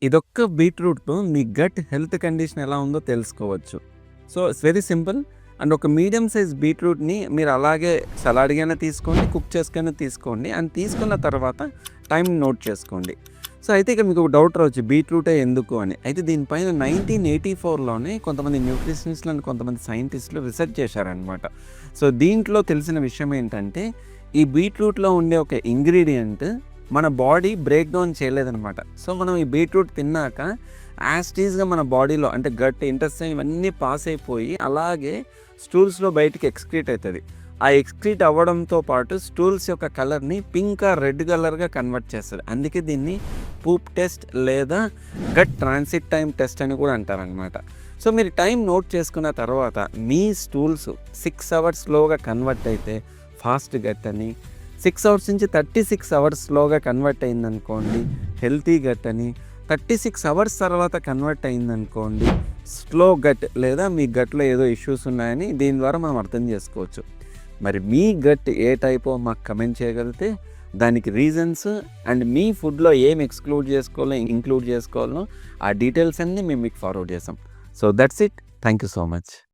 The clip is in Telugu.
ఇదొక్క బీట్రూట్‌తో మీ గట్ హెల్త్ కండిషన్ ఎలా ఉందో తెలుసుకోవచ్చు. So, it's very simple. And ఒక మీడియం సైజ్ బీట్రూట్‌ని మీరు అలాగే సలాడ్‌గైనా తీసుకోండి, కుక్ చేసుకైనా తీసుకోండి. అండ్ తీసుకున్న తర్వాత టైం నోట్ చేసుకోండి. సో, అయితే ఇక మీకు ఒక డౌట్ రావచ్చు బీట్రూటే ఎందుకు అని. అయితే దీనిపైన 1984లోనే కొంతమంది న్యూట్రిషనిస్టులు అండ్ కొంతమంది సైంటిస్టులు రిసర్చ్ చేశారనమాట. సో, దీంట్లో తెలిసిన విషయం ఏంటంటే, ఈ బీట్రూట్‌లో ఉండే ఒక ఇంగ్రీడియంట్ మన బాడీ బ్రేక్ డౌన్ చేయలేదనమాట. సో, మనం ఈ బీట్రూట్ తిన్నాక యాజ్ టీజ్‌గా మన బాడీలో అంటే గట్, ఇంటెస్టైన్ ఇవన్నీ పాస్ అయిపోయి అలాగే స్టూల్స్‌లో బయటికి ఎక్స్‌క్రీట్ అయితది. ఆ ఎక్స్‌క్రీట్ అవ్వడంతో పాటు స్టూల్స్ యొక్క కలర్‌ని పింక్ ఆర్ రెడ్ కలర్‌గా కన్వర్ట్ చేస్తది. అందుకే దీన్ని పూప్ టెస్ట్ లేదా గట్ ట్రాన్సిట్ టైమ్ టెస్ట్ అని కూడా అంటారనమాట. సో, మీరు టైం నోట్ చేసుకున్న తర్వాత మీ స్టూల్స్ 6 అవర్స్ స్లోగా కన్వర్ట్ అయితే ఫాస్ట్ గట్ అని, 6 అవర్స్ నుంచి 36 అవర్స్ స్లోగా కన్వర్ట్ అయిందనుకోండి హెల్తీ గట్ అని, 36 అవర్స్ తర్వాత కన్వర్ట్ అయిందనుకోండి స్లో గట్ లేదా మీ గట్‌లో ఏదో ఇష్యూస్ ఉన్నాయని దీని ద్వారా మనం అర్థం చేసుకోవచ్చు. మరి మీ గట్ ఏ టైపో మాకు కమెంట్ చేయగలిగితే దానికి రీజన్స్ అండ్ మీ ఫుడ్‌లో ఏం ఎక్స్‌క్లూడ్ చేసుకోవాలో, ఇంక్లూడ్ చేసుకోవాలో ఆ డీటెయిల్స్ అన్నీ మేము మీకు ఫార్వర్డ్ చేసాం. So, that's it. Thank you so much.